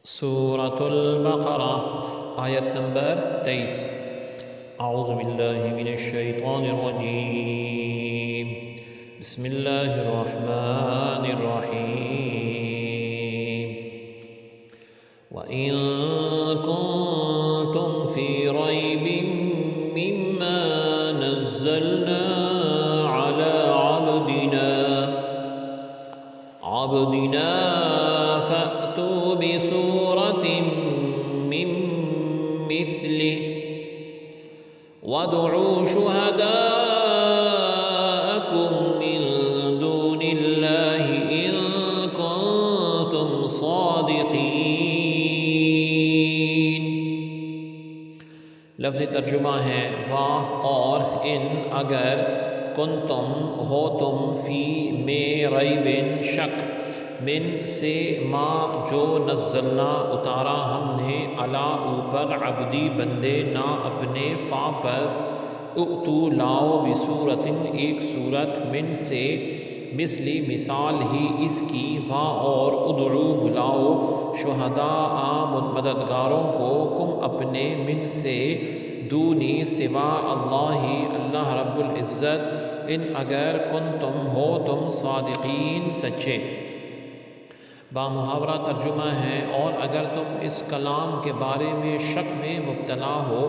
سورة البقرة آیت نمبر 23۔ اعوذ باللہ من الشیطان الرجیم، بسم اللہ الرحمن الرحیم۔ وَإِن كُنتُمْ فِي رَيْبٍ مِّمَّا نَزَّلْنَا عَلَى عَبْدِنَا فَأْتُوا بِسُورَةٍ مِّن مِّثْلِهِ وَادْعُوا شُهَدَاءَكُم مِّن دُونِ اللَّهِ إِن كُنتُمْ صَادِقِينَ۔ لفظ ترجمہ ہے واہ اور ان اگر کنتم ہو تم فی میں ریبن شک من سے ما جو نزلنا اتارا ہم نے علا اوپر عبدی بندے نا اپنے فا پس اُتو لاؤ بصورت ایک صورت من سے مثلی مثال ہی اس کی وا اور ادعو بلاؤ شہداء مددگاروں کو کم اپنے من سے دونی سوا اللہ رب العزت ان اگر کنتم ہو تم صادقین سچے۔ بامحاورہ ترجمہ ہے اور اگر تم اس کلام کے بارے میں شک میں مبتلا ہو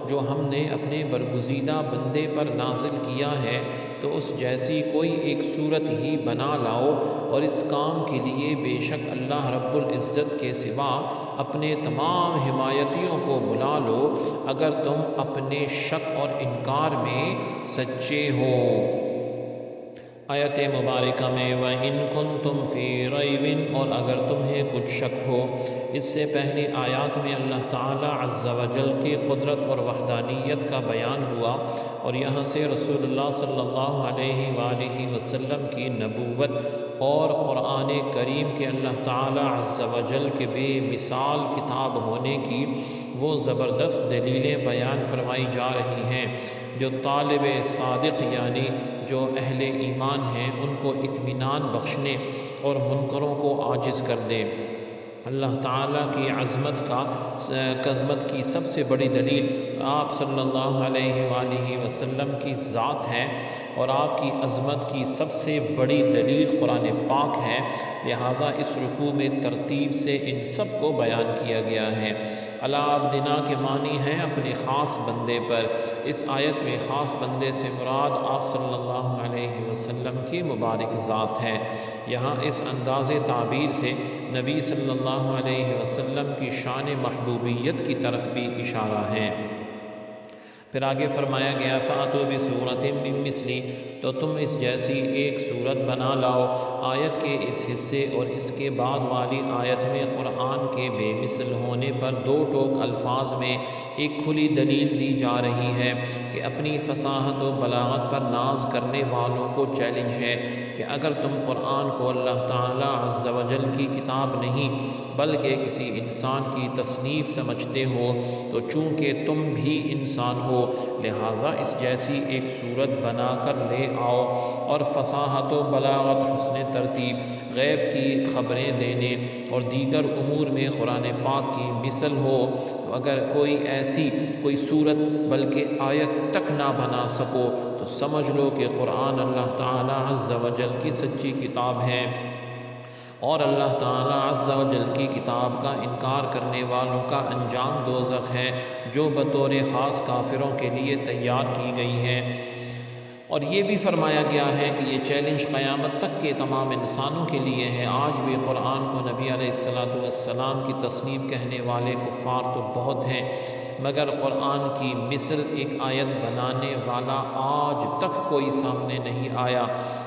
جو ہم نے اپنے برگزیدہ بندے پر نازل کیا ہے تو اس جیسی کوئی ایک صورت ہی بنا لاؤ اور اس کام کے لیے بے شک اللہ رب العزت کے سوا اپنے تمام حمایتیوں کو بلا لو اگر تم اپنے شک اور انکار میں سچے ہو۔ آیت مبارکہ میں وَإِن كُنتُمْ فِي رَيْبٍ اور اگر تمہیں کچھ شک ہو، اس سے پہلی آیات میں اللہ تعالی عز و جل کی قدرت اور وحدانیت کا بیان ہوا اور یہاں سے رسول اللہ صلی اللہ علیہ وآلہ وسلم کی نبوت اور قرآن کریم کے اللہ تعالی عز و جل کے بے مثال کتاب ہونے کی وہ زبردست دلیلیں بیان فرمائی جا رہی ہیں جو طالب صادق یعنی جو اہل ایمان ہیں ان کو اطمینان بخشنے اور منکروں کو عاجز کر دے۔ اللہ تعالیٰ کی عظمت کی سب سے بڑی دلیل آپ صلی اللہ علیہ وآلہ وسلم کی ذات ہے اور آپ کی عظمت کی سب سے بڑی دلیل قرآن پاک ہے، لہٰذا اس رکوع میں ترتیب سے ان سب کو بیان کیا گیا ہے۔ علی عبدنا کے معنی ہیں اپنے خاص بندے پر۔ اس آیت میں خاص بندے سے مراد آپ صلی اللہ علیہ وسلم کی مبارک ذات ہے۔ یہاں اس انداز تعبیر سے نبی صلی اللہ علیہ وسلم کی شان محبوبیت کی طرف بھی اشارہ ہے۔ پھر آگے فرمایا گیا فَأْتُوا بِسُورَةٍ مِّن مِّثْلِهِ تو تم اس جیسی ایک صورت بنا لاؤ۔ آیت کے اس حصے اور اس کے بعد والی آیت میں قرآن کے بے مثل ہونے پر دو ٹوک الفاظ میں ایک کھلی دلیل دی جا رہی ہے کہ اپنی فصاحت و بلاغت پر ناز کرنے والوں کو چیلنج ہے کہ اگر تم قرآن کو اللہ تعالی عز و جل کی کتاب نہیں بلکہ کسی انسان کی تصنیف سمجھتے ہو تو چونکہ تم بھی انسان ہو لہٰذا اس جیسی ایک صورت بنا کر لے آؤ اور فصاحت و بلاغت، حسن ترتیب، غیب کی خبریں دینے اور دیگر امور میں قرآن پاک کی مثل ہو تو اگر کوئی صورت بلکہ آیت تک نہ بنا سکو تو سمجھ لو کہ قرآن اللہ تعالی عز و جل کی سچی کتاب ہے اور اللہ تعالی عز و جل کی کتاب کا انکار کرنے والوں کا انجام دوزخ ہے جو بطور خاص کافروں کے لیے تیار کی گئی ہے۔ اور یہ بھی فرمایا گیا ہے کہ یہ چیلنج قیامت تک کے تمام انسانوں کے لیے ہے۔ آج بھی قرآن کو نبی علیہ السلام کی تصنیف کہنے والے کفار تو بہت ہیں مگر قرآن کی مثل ایک آیت بنانے والا آج تک کوئی سامنے نہیں آیا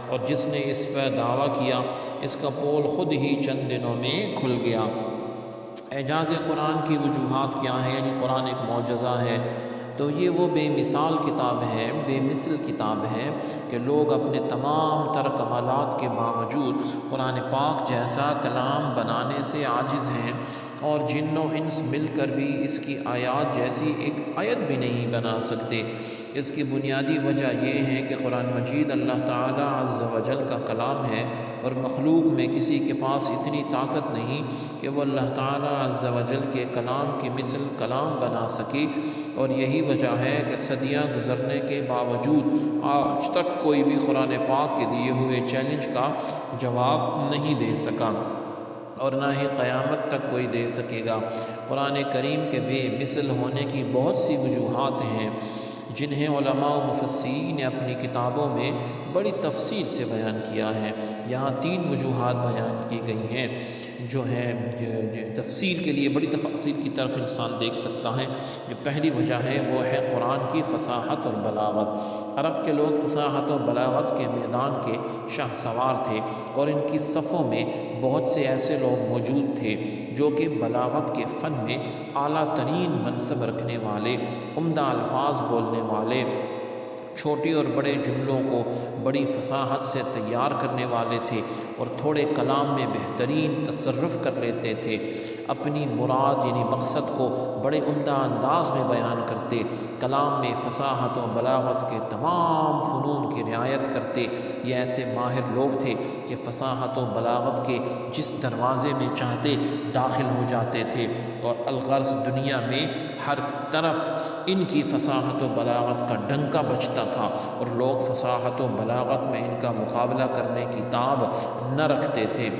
اور جس نے اس پر دعویٰ کیا اس کا پول خود ہی چند دنوں میں کھل گیا۔ اعجاز قرآن کی وجوہات کیا ہیں؟ یعنی قرآن ایک معجزہ ہے تو یہ وہ بے مثال کتاب ہے، بے مثل کتاب ہے کہ لوگ اپنے تمام تر کمالات کے باوجود قرآن پاک جیسا کلام بنانے سے عاجز ہیں اور جن و انس مل کر بھی اس کی آیات جیسی ایک آیت بھی نہیں بنا سکتے۔ اس کی بنیادی وجہ یہ ہے کہ قرآن مجید اللہ تعالیٰ عز و جل کا کلام ہے، اور مخلوق میں کسی کے پاس اتنی طاقت نہیں کہ وہ اللہ تعالیٰ عز و جل کے کلام کی مثل کلام بنا سکے، اور یہی وجہ ہے کہ صدیاں گزرنے کے باوجود آج تک کوئی بھی قرآن پاک کے دیے ہوئے چیلنج کا جواب نہیں دے سکا، اور نہ ہی قیامت تک کوئی دے سکے گا۔ قرآن کریم کے بے مثل ہونے کی بہت سی وجوہات ہیں جنہیں علماء و مفسرین نے اپنی کتابوں میں بڑی تفصیل سے بیان کیا ہے۔ یہاں 3 وجوہات بیان کی گئی ہیں جو ہیں تفصیل کے لیے بڑی تفاصیل کی طرف انسان دیکھ سکتا ہے۔ جو پہلی وجہ ہے وہ ہے قرآن کی فصاحت اور بلاغت۔ عرب کے لوگ فصاحت و بلاغت کے میدان کے شاہ سوار تھے، اور ان کی صفوں میں بہت سے ایسے لوگ موجود تھے جو کہ بلاغت کے فن میں اعلیٰ ترین منصب رکھنے والے، عمدہ الفاظ بولنے والے، چھوٹے اور بڑے جملوں کو بڑی فصاحت سے تیار کرنے والے تھے، اور تھوڑے کلام میں بہترین تصرف کر لیتے تھے، اپنی مراد یعنی مقصد کو بڑے عمدہ انداز میں بیان کرتے، کلام میں فصاحت و بلاغت کے تمام فنون کی رعایت کرتے۔ یہ ایسے ماہر لوگ تھے کہ فصاحت و بلاغت کے جس دروازے میں چاہتے داخل ہو جاتے تھے، اور الغرض دنیا میں ہر طرف ان کی فصاحت و بلاغت کا ڈنکا بجتا تھا، اور لوگ فصاحت و بلاغت میں ان کا مقابلہ کرنے کی تاب نہ رکھتے تھے۔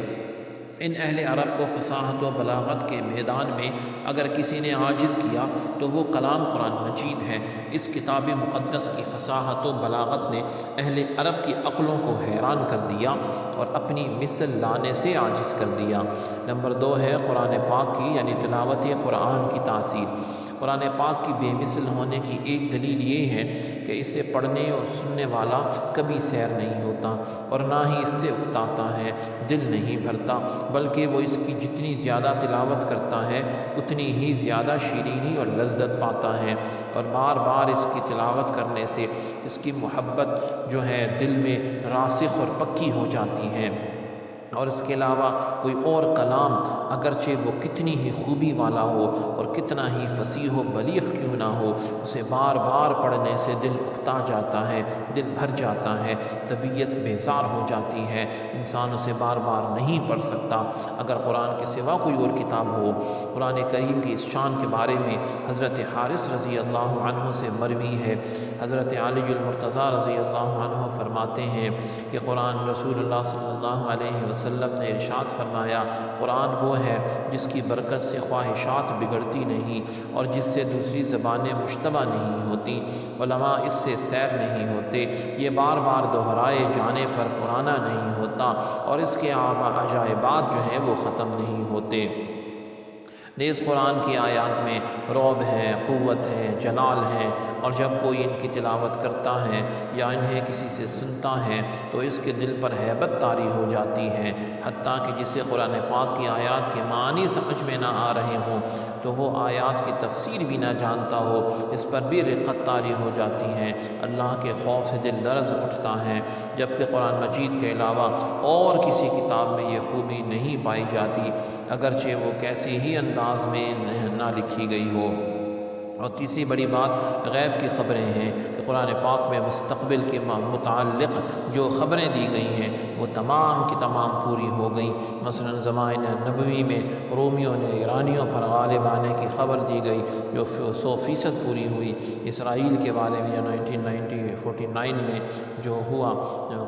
ان اہل عرب کو فصاحت و بلاغت کے میدان میں اگر کسی نے عاجز کیا تو وہ کلام قرآن مجید ہے۔ اس کتاب مقدس کی فصاحت و بلاغت نے اہل عرب کی عقلوں کو حیران کر دیا اور اپنی مثل لانے سے عاجز کر دیا۔ نمبر 2 ہے قرآن پاک کی یعنی تلاوت قرآن کی تاثیر۔ قرآن پاک کی بے مثل ہونے کی ایک دلیل یہ ہے کہ اسے پڑھنے اور سننے والا کبھی سیر نہیں ہوتا، اور نہ ہی اس سے اکتاتا ہے، دل نہیں بھرتا، بلکہ وہ اس کی جتنی زیادہ تلاوت کرتا ہے اتنی ہی زیادہ شیرینی اور لذت پاتا ہے، اور بار بار اس کی تلاوت کرنے سے اس کی محبت جو ہے دل میں راسخ اور پکی ہو جاتی ہے۔ اور اس کے علاوہ کوئی اور کلام اگرچہ وہ کتنی ہی خوبی والا ہو اور کتنا ہی فصیح و بلیغ کیوں نہ ہو، اسے بار بار پڑھنے سے دل اکتا جاتا ہے، دل بھر جاتا ہے، طبیعت بیزار ہو جاتی ہے، انسان اسے بار بار نہیں پڑھ سکتا۔ اگر قرآن کے سوا کوئی اور کتاب ہو۔ قرآن کریم کی اس شان کے بارے میں حضرت حارث رضی اللہ عنہ سے مروی ہے، حضرت علی المرتضیٰ رضی اللہ عنہ فرماتے ہیں کہ قرآن رسول اللہ صلی اللہ علیہ وسلم نے ارشاد فرمایا، قرآن وہ ہے جس کی برکت سے خواہشات بگڑتی نہیں اور جس سے دوسری زبانیں مشتبہ نہیں ہوتی، علماء اس سے سیر نہیں ہوتے، یہ بار بار دہرائے جانے پر پرانا نہیں ہوتا، اور اس کے عجائبات جو ہیں وہ ختم نہیں ہوتے۔ نیز قرآن کی آیات میں رعب ہے، قوت ہے، جلال ہے، اور جب کوئی ان کی تلاوت کرتا ہے یا انہیں کسی سے سنتا ہے تو اس کے دل پر ہیبت طاری ہو جاتی ہے، حتیٰ کہ جسے قرآن پاک کی آیات کے معنی سمجھ میں نہ آ رہے ہوں تو وہ آیات کی تفسیر بھی نہ جانتا ہو، اس پر بھی رقت طاری ہو جاتی ہے، اللہ کے خوف سے دل لرز اٹھتا ہے، جبکہ قرآن مجید کے علاوہ اور کسی کتاب میں یہ خوبی نہیں پائی جاتی، اگرچہ وہ کیسے ہی انداز میں نہ لکھی گئی ہو۔ اور تیسری بڑی بات غیب کی خبریں ہیں کہ قرآن پاک میں مستقبل کے متعلق جو خبریں دی گئی ہیں وہ تمام کی تمام پوری ہو گئیں۔ مثلا زمانہ نبوی میں رومیوں نے ایرانیوں پر غالب آنے کی خبر دی گئی جو 100% پوری ہوئی۔ اسرائیل کے بارے میں 1949 میں جو ہوا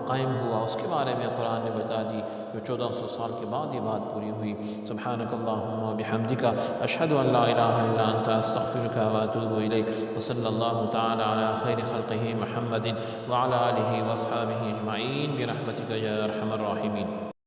قائم ہوا اس کے بارے میں قرآن نے بتا دی، جو 1400 سال کے بعد یہ بات پوری ہوئی۔ سبحانک اللہم و بحمدک اشہد ان لا الہ الا انت استغفرک واتوب الیک، وصلی اللہ تعالی علی خیر خلقہ محمد وعلی آلہ واصحابہ اجمعین برحمتک یا ارحم الراحمین۔